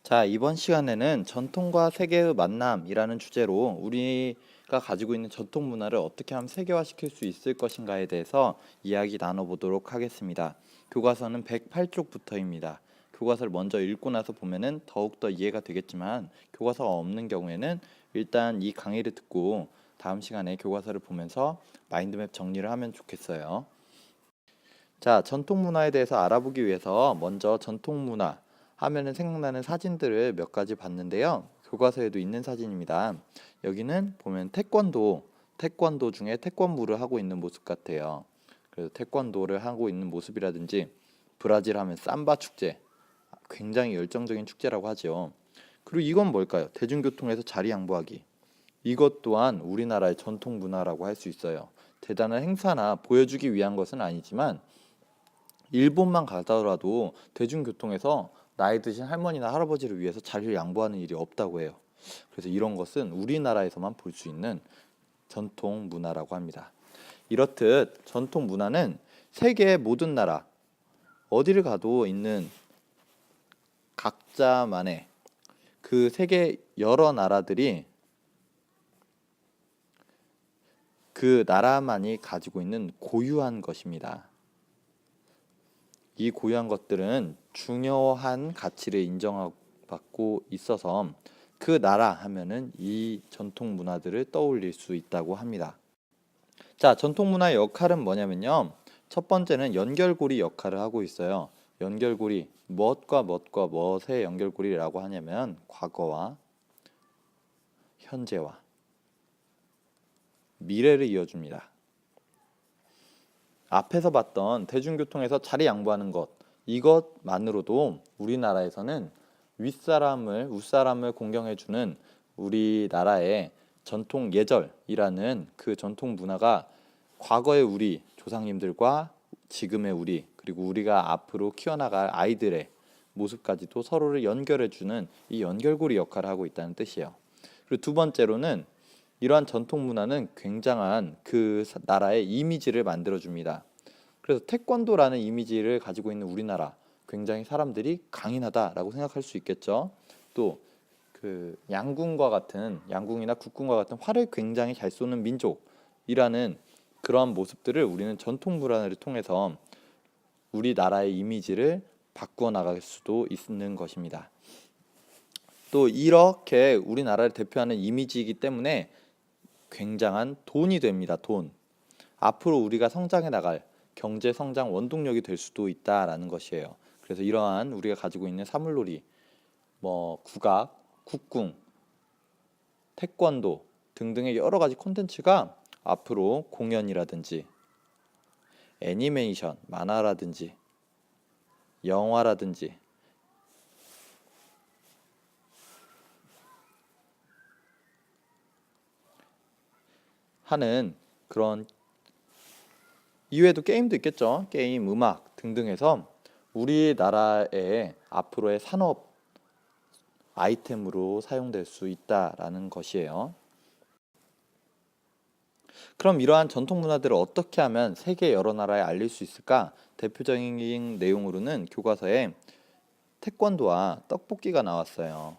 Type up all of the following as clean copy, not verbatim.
자, 이번 시간에는 전통과 세계의 만남이라는 주제로 우리가 가지고 있는 전통 문화를 어떻게 하면 세계화시킬 수 있을 것인가에 대해서 이야기 나눠보도록 하겠습니다. 교과서는 108쪽부터입니다. 교과서를 먼저 읽고 나서 보면은 더욱더 이해가 되겠지만 교과서가 없는 경우에는 일단 이 강의를 듣고 다음 시간에 교과서를 보면서 마인드맵 정리를 하면 좋겠어요. 자, 전통 문화에 대해서 알아보기 위해서 먼저 전통 문화 하면은 생각나는 사진들을 몇 가지 봤는데요. 교과서에도 있는 사진입니다. 여기는 보면 태권도 중에 태권무를 하고 있는 모습 같아요. 그래서 태권도를 하고 있는 모습이라든지 브라질 하면 삼바 축제, 굉장히 열정적인 축제라고 하죠. 그리고 이건 뭘까요? 대중교통에서 자리 양보하기. 이것 또한 우리나라의 전통 문화라고 할 수 있어요. 대단한 행사나 보여주기 위한 것은 아니지만 일본만 가더라도 대중교통에서 나이 드신 할머니나 할아버지를 위해서 자리를 양보하는 일이 없다고 해요. 그래서 이런 것은 우리나라에서만 볼 수 있는 전통 문화라고 합니다. 이렇듯 전통 문화는 세계의 모든 나라 어디를 가도 있는 각자만의 그 세계 여러 나라들이 그 나라만이 가지고 있는 고유한 것입니다. 이 고유한 것들은 중요한 가치를 인정받고 있어서 그 나라 하면은 이 전통 문화들을 떠올릴 수 있다고 합니다. 자, 전통 문화의 역할은 뭐냐면요. 첫 번째는 연결고리 역할을 하고 있어요. 연결고리, 무엇과 무엇의 연결고리라고 하냐면 과거와 현재와 미래를 이어줍니다. 앞에서 봤던 대중교통에서 자리 양보하는 것, 이것만으로도 우리나라에서는 윗사람을 공경해주는 우리나라의 전통 예절이라는 그 전통 문화가 과거의 우리 조상님들과 지금의 우리, 그리고 우리가 앞으로 키워나갈 아이들의 모습까지도 서로를 연결해주는 이 연결고리 역할을 하고 있다는 뜻이에요. 그리고 두 번째로는 이러한 전통 문화는 굉장한 그 나라의 이미지를 만들어줍니다. 그래서 태권도라는 이미지를 가지고 있는 우리나라, 굉장히 사람들이 강인하다라고 생각할 수 있겠죠. 또 그 양궁이나 국궁과 같은 활을 굉장히 잘 쏘는 민족이라는 그런 모습들을 우리는 전통 문화를 통해서 우리나라의 이미지를 바꾸어 나갈 수도 있는 것입니다. 또 이렇게 우리나라를 대표하는 이미지이기 때문에 굉장한 돈이 됩니다. 돈. 앞으로 우리가 성장해 나갈 경제 성장 원동력이 될 수도 있다라는 것이에요. 그래서 이러한 우리가 가지고 있는 사물놀이, 국악, 국궁, 태권도 등등의 여러 가지 콘텐츠가 앞으로 공연이라든지 애니메이션, 만화라든지 영화라든지 하는 그런 이외에도 게임도 있겠죠. 게임, 음악 등등해서 우리나라의 앞으로의 산업 아이템으로 사용될 수 있다라는 것이에요. 그럼 이러한 전통 문화들을 어떻게 하면 세계 여러 나라에 알릴 수 있을까? 대표적인 내용으로는 교과서에 태권도와 떡볶이가 나왔어요.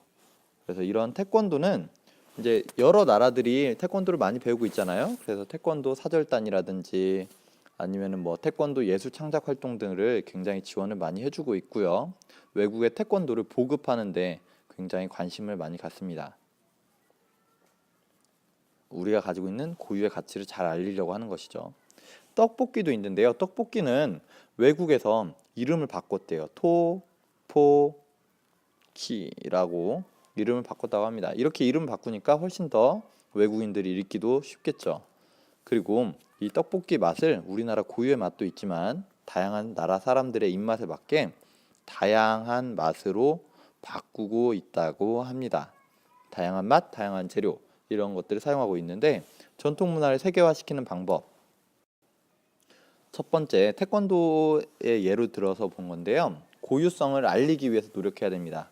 그래서 이런 태권도는 이제 여러 나라들이 태권도를 많이 배우고 있잖아요. 그래서 태권도 사절단이라든지 아니면은 태권도 예술 창작 활동 등을 굉장히 지원을 많이 해주고 있고요. 외국의 태권도를 보급하는데 굉장히 관심을 많이 갖습니다. 우리가 가지고 있는 고유의 가치를 잘 알리려고 하는 것이죠. 떡볶이도 있는데요. 떡볶이는 외국에서 이름을 바꿨대요. 토포키라고 이름을 바꿨다고 합니다. 이렇게 이름 바꾸니까 훨씬 더 외국인들이 읽기도 쉽겠죠. 그리고 이 떡볶이 맛을 우리나라 고유의 맛도 있지만 다양한 나라 사람들의 입맛에 맞게 다양한 맛으로 바꾸고 있다고 합니다. 다양한 맛, 다양한 재료 이런 것들을 사용하고 있는데 전통 문화를 세계화시키는 방법 첫 번째 태권도의 예로 들어서 본 건데요. 고유성을 알리기 위해서 노력해야 됩니다.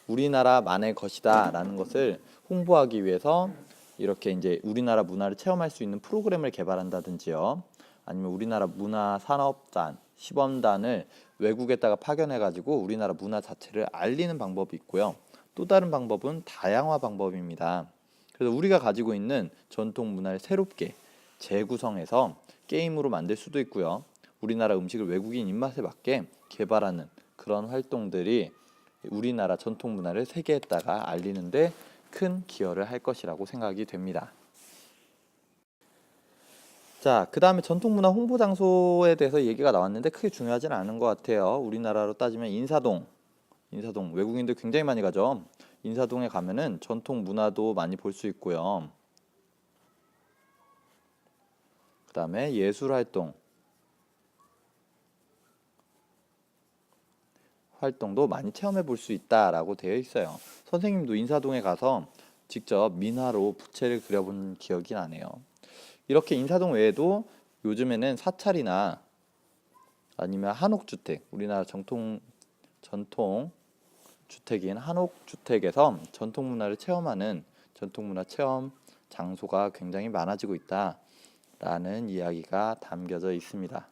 우리나라만의 것이다 라는 것을 홍보하기 위해서 이렇게 이제 우리나라 문화를 체험할 수 있는 프로그램을 개발한다든지요. 아니면 우리나라 문화산업단, 시범단을 외국에다가 파견해 가지고 우리나라 문화 자체를 알리는 방법이 있고요. 또 다른 방법은 다양화 방법입니다. 그래서 우리가 가지고 있는 전통 문화를 새롭게 재구성해서 게임으로 만들 수도 있고요. 우리나라 음식을 외국인 입맛에 맞게 개발하는 그런 활동들이 우리나라 전통 문화를 세계에다가 알리는데 큰 기여를 할 것이라고 생각이 됩니다. 자, 그 다음에 전통문화 홍보 장소에 대해서 얘기가 나왔는데 크게 중요하지는 않은 것 같아요. 우리나라로 따지면 인사동 외국인들 굉장히 많이 가죠. 인사동에 가면은 전통 문화도 많이 볼 수 있고요. 그 다음에 예술 활동도 많이 체험해 볼 수 있다라고 되어 있어요. 선생님도 인사동에 가서 직접 민화로 부채를 그려본 기억이 나네요. 이렇게 인사동 외에도 요즘에는 사찰이나 아니면 한옥주택, 우리나라 전통 주택인 한옥주택에서 전통문화를 체험하는 전통문화 체험 장소가 굉장히 많아지고 있다라는 이야기가 담겨져 있습니다.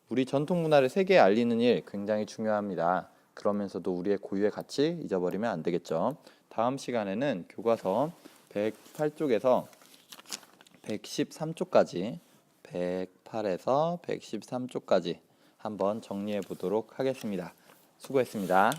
우리 전통문화를 세계에 알리는 일 굉장히 중요합니다. 그러면서도 우리의 고유의 가치 잊어버리면 안 되겠죠. 다음 시간에는 교과서 108쪽에서 113쪽까지 108에서 113쪽까지 한번 정리해 보도록 하겠습니다. 수고했습니다.